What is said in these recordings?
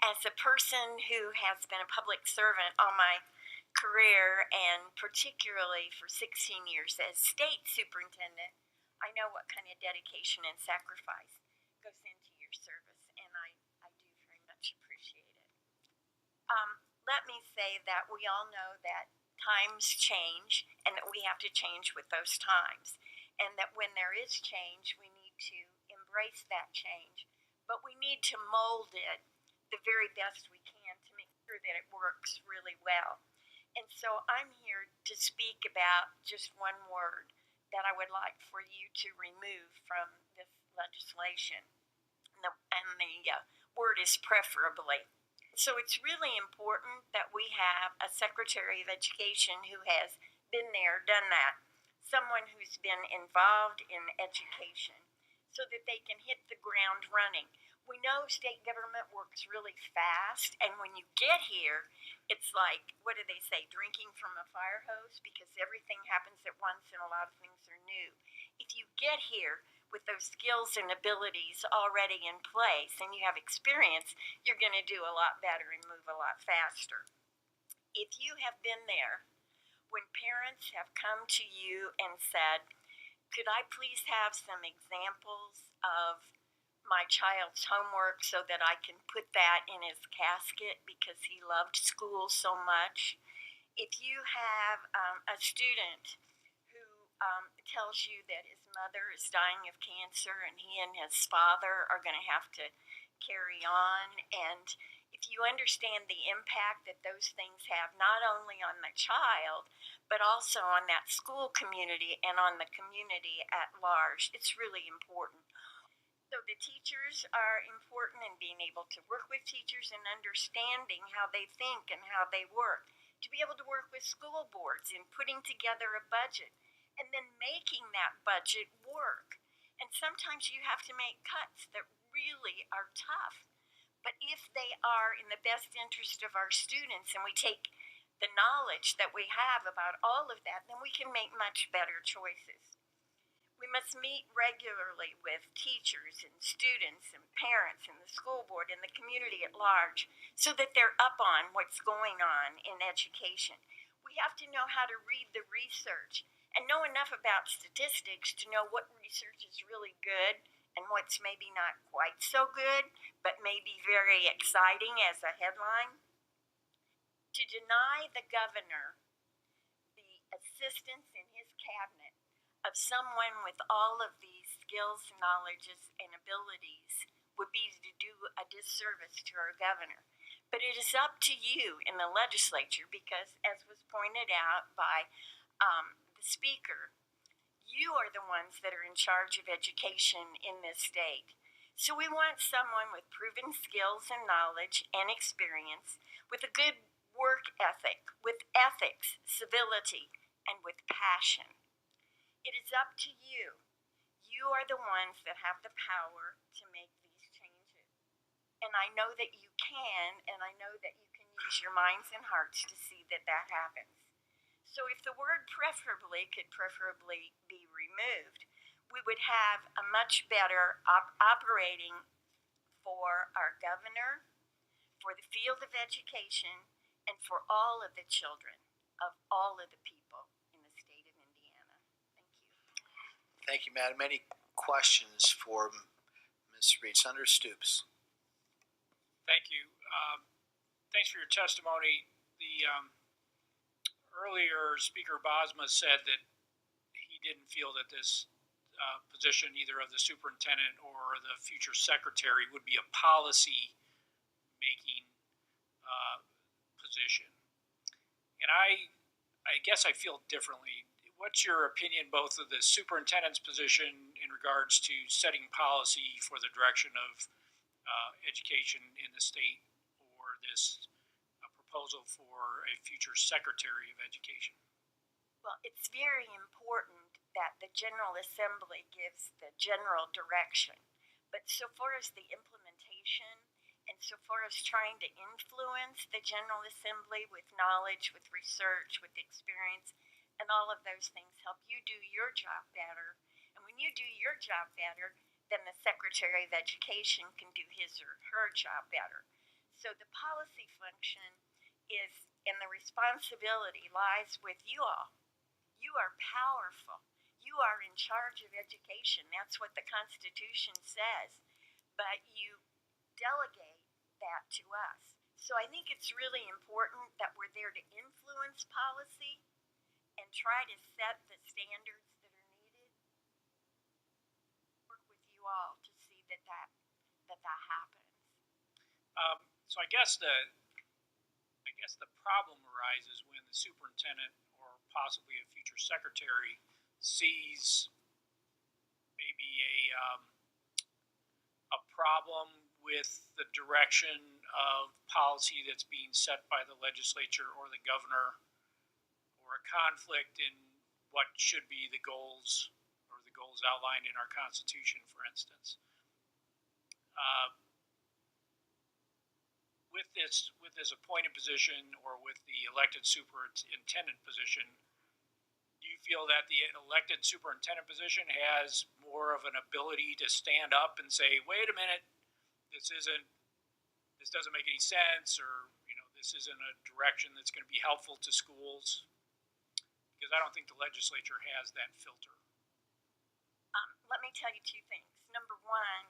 As a person who has been a public servant all my career, and particularly for 16 years as state superintendent, I know what kind of dedication and sacrifice goes into your service, and I do very much appreciate it. Let me say that we all know that times change and that we have to change with those times, and that when there is change, we need to embrace that change, but we need to mold it the very best we can to make sure that it works really well. And so I'm here to speak about just one word that I would like for you to remove from this legislation. And the word is preferably. So it's really important that we have a Secretary of Education who has been there, done that, someone who's been involved in education so that they can hit the ground running. We know state government works really fast, and when you get here, it's like, what do they say, drinking from a fire hose, because everything happens at once and a lot of things are new. If you get here with those skills and abilities already in place and you have experience, you're going to do a lot better and move a lot faster. If you have been there when parents have come to you and said, could I please have some examples of my child's homework so that I can put that in his casket because he loved school so much? If you have a student who tells you that his mother is dying of cancer and he and his father are going to have to carry on, and if you understand the impact that those things have not only on the child but also on that school community and on the community at large, it's really important. So the teachers are important in being able to work with teachers and understanding how they think and how they work, to be able to work with school boards in putting together a budget and then making that budget work. And sometimes you have to make cuts that really are tough. But if they are in the best interest of our students and we take the knowledge that we have about all of that, then we can make much better choices. We must meet regularly with teachers and students and parents and the school board and the community at large so that they're up on what's going on in education. We have to know how to read the research and know enough about statistics to know what research is really good and what's maybe not quite so good, but maybe very exciting as a headline. To deny the governor the assistance in his cabinet of someone with all of these skills, knowledges, and abilities would be to do a disservice to our governor. But it is up to you in the legislature because, as was pointed out by the speaker, you are the ones that are in charge of education in this state. So we want someone with proven skills and knowledge and experience, with a good work ethic, with ethics, civility, and with passion. It is up to you. You are the ones that have the power to make these changes. And I know that you can, and I know that you can use your minds and hearts to see that that happens. So if the word preferably could preferably be removed, we would have a much better operating for our governor, for the field of education, and for all of the children of all of the people in the state of Indiana. Thank you. Thank you, Madam. Any questions for Ms. Reed? Senator Stoops. Thank you. Thanks for your testimony. The earlier Speaker Bosma said that he didn't feel that this position, either of the superintendent or the future secretary, would be a policy-making position. And I guess I feel differently. What's your opinion both of the superintendent's position in regards to setting policy for the direction of education in the state, or this proposal for a future secretary of education? Well, it's very important that the General Assembly gives the general direction. But so far as the implementation and so far as trying to influence the General Assembly with knowledge, with research, with experience, and all of those things help you do your job better. And when you do your job better, then the Secretary of Education can do his or her job better. So the policy function is, and the responsibility lies with you all. You are powerful. You are in charge of education. That's what the Constitution says. But you delegate that to us. So I think it's really important that we're there to influence policy and try to set the standards that are needed. Work with you all to see that happens. So I guess the problem arises when the superintendent or possibly a future secretary sees maybe a problem with the direction of policy that's being set by the legislature or the governor, or a conflict in what should be the goals or the goals outlined in our Constitution, for instance. With this appointed position or with the elected superintendent position, do you feel that the elected superintendent position has more of an ability to stand up and say, wait a minute, this doesn't make any sense, or this isn't a direction that's going to be helpful to schools? Because I don't think the legislature has that filter. Let me tell you two things. Number one,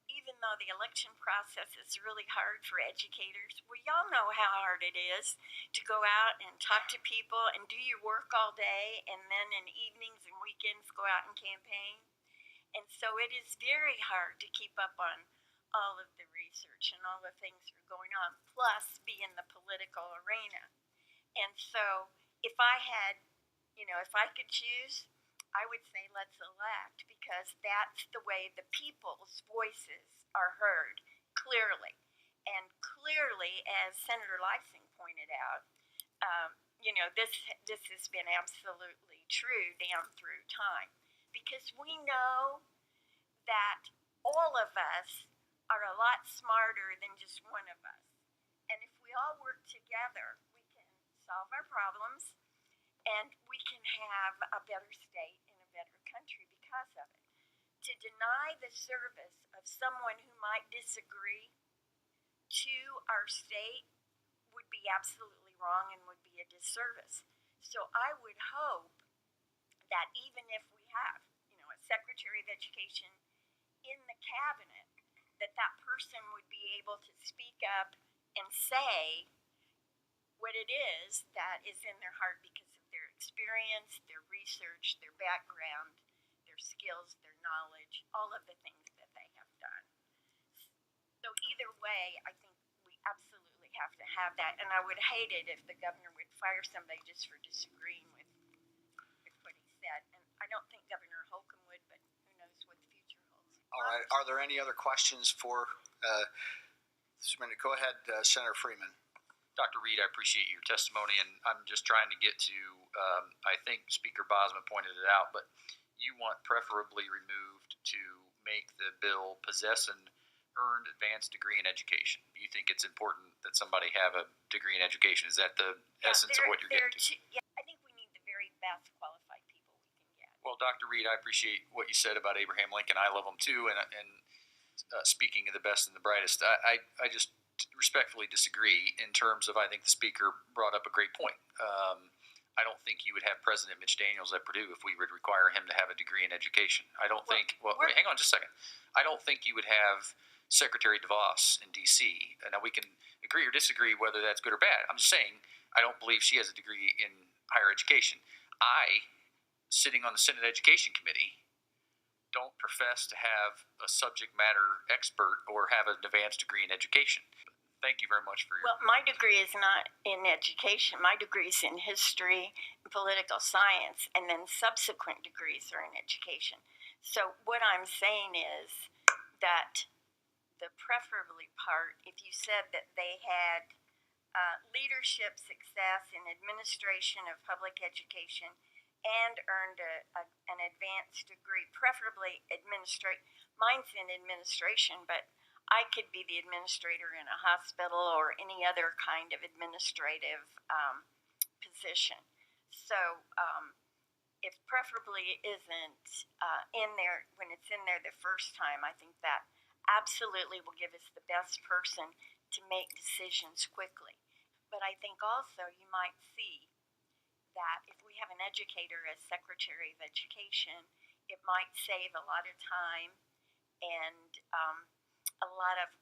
even though the election process is really hard for educators, we all know how hard it is to go out and talk to people and do your work all day, and then in evenings and weekends go out and campaign. And so it is very hard to keep up on all of the research and all the things that are going on, plus be in the political arena. And so if I had, if I could choose, I would say let's elect, because that's the way the people's voices are heard clearly. And clearly, as Senator Lysing pointed out, this has been absolutely true down through time, because we know that all of us are a lot smarter than just one of us. And if we all work together, we can solve our problems, and we can have a better state and a better country because of it. To deny the service of someone who might disagree to our state would be absolutely wrong and would be a disservice. So I would hope that even if we have, a Secretary of Education in the cabinet, that person would be able to speak up and say what it is that is in their heart because of their experience, their research, their background, their skills, their knowledge, all of the things that they have done. So either way, I think we absolutely have to have that, and I would hate it if the governor would fire somebody just for disagreeing with what he said. And I don't think Governor Holcomb would, but who knows what the future holds. All right. Are there any other questions for Go ahead, Senator Freeman. Dr. Reed, I appreciate your testimony, and I'm just trying to get to, I think Speaker Bosma pointed it out, but you want preferably removed to make the bill possess an earned advanced degree in education. You think it's important that somebody have a degree in education. Is that the essence of what you're getting to? I think we need the very best qualified people we can get. Well, Dr. Reed, I appreciate what you said about Abraham Lincoln. I love him too, and speaking of the best and the brightest, I just respectfully disagree in terms of, I think the speaker brought up a great point. I don't think you would have President Mitch Daniels at Purdue if we would require him to have a degree in education. I don't think, wait, hang on just a second. I don't think you would have Secretary DeVos in D.C. Now, we can agree or disagree whether that's good or bad. I'm just saying I don't believe she has a degree in higher education. I, sitting on the Senate Education Committee, don't profess to have a subject matter expert or have an advanced degree in education. Thank you very much for your... Well, my degree is not in education. My degree is in history and political science, and then subsequent degrees are in education. So what I'm saying is that the preferably part, if you said that they had leadership success in administration of public education and earned an advanced degree, preferably mine's in administration, but I could be the administrator in a hospital or any other kind of administrative position. So if preferably isn't in there, when it's in there the first time, I think that absolutely will give us the best person to make decisions quickly. But I think also you might see that if we have an educator as Secretary of Education, it might save a lot of time and a lot of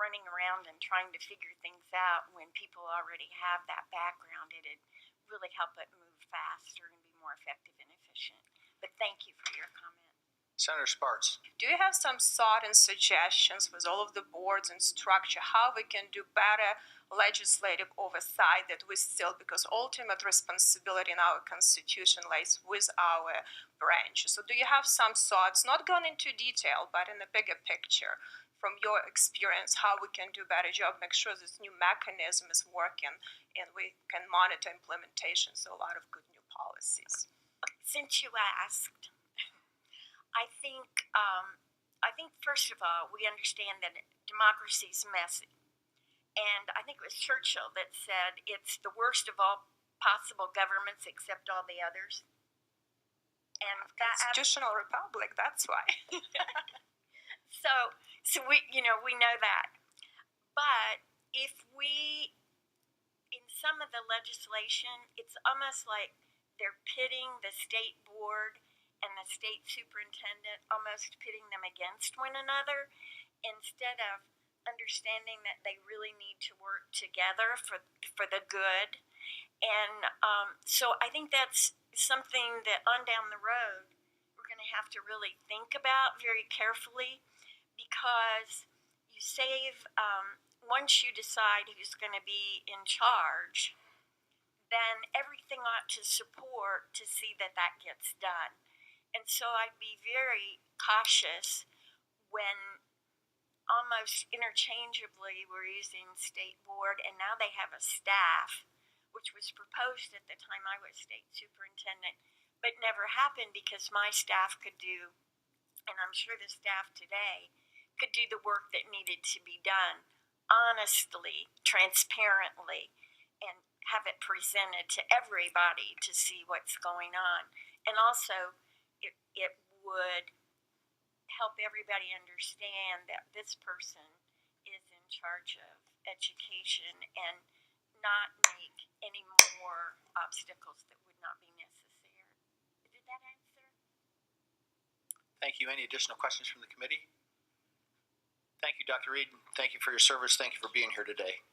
running around and trying to figure things out when people already have that background. It'd really help it move faster and be more effective and efficient. But thank you for your comment. Senator Sparks. Do you have some thought and suggestions with all of the boards and structure how we can do better legislative oversight that we still, because ultimate responsibility in our Constitution lies with our branch. So do you have some thoughts, not going into detail, but in the bigger picture, from your experience, how we can do a better job, make sure this new mechanism is working and we can monitor implementation, so a lot of good new policies. Since you asked, I think first of all, we understand that democracy is messy. And I think it was Churchill that said it's the worst of all possible governments except all the others. And that Constitutional republic, that's why. So we know that. But if we, in some of the legislation, it's almost like they're pitting the state board and the state superintendent, almost pitting them against one another, instead of understanding that they really need to work together for the good. And so I think that's something that on down the road we're going to have to really think about very carefully, because you save, once you decide who's going to be in charge, then everything ought to support to see that that gets done. And so I'd be very cautious when almost interchangeably we're using state board, and now they have a staff, which was proposed at the time I was state superintendent, but never happened because my staff could do, and I'm sure the staff today, could do the work that needed to be done honestly, transparently, and have it presented to everybody to see what's going on. And also, it would help everybody understand that this person is in charge of education and not make any more obstacles that would not be necessary. Did that answer? Thank you. Any additional questions from the committee? Thank you, Dr. Reed. Thank you for your service. Thank you for being here today.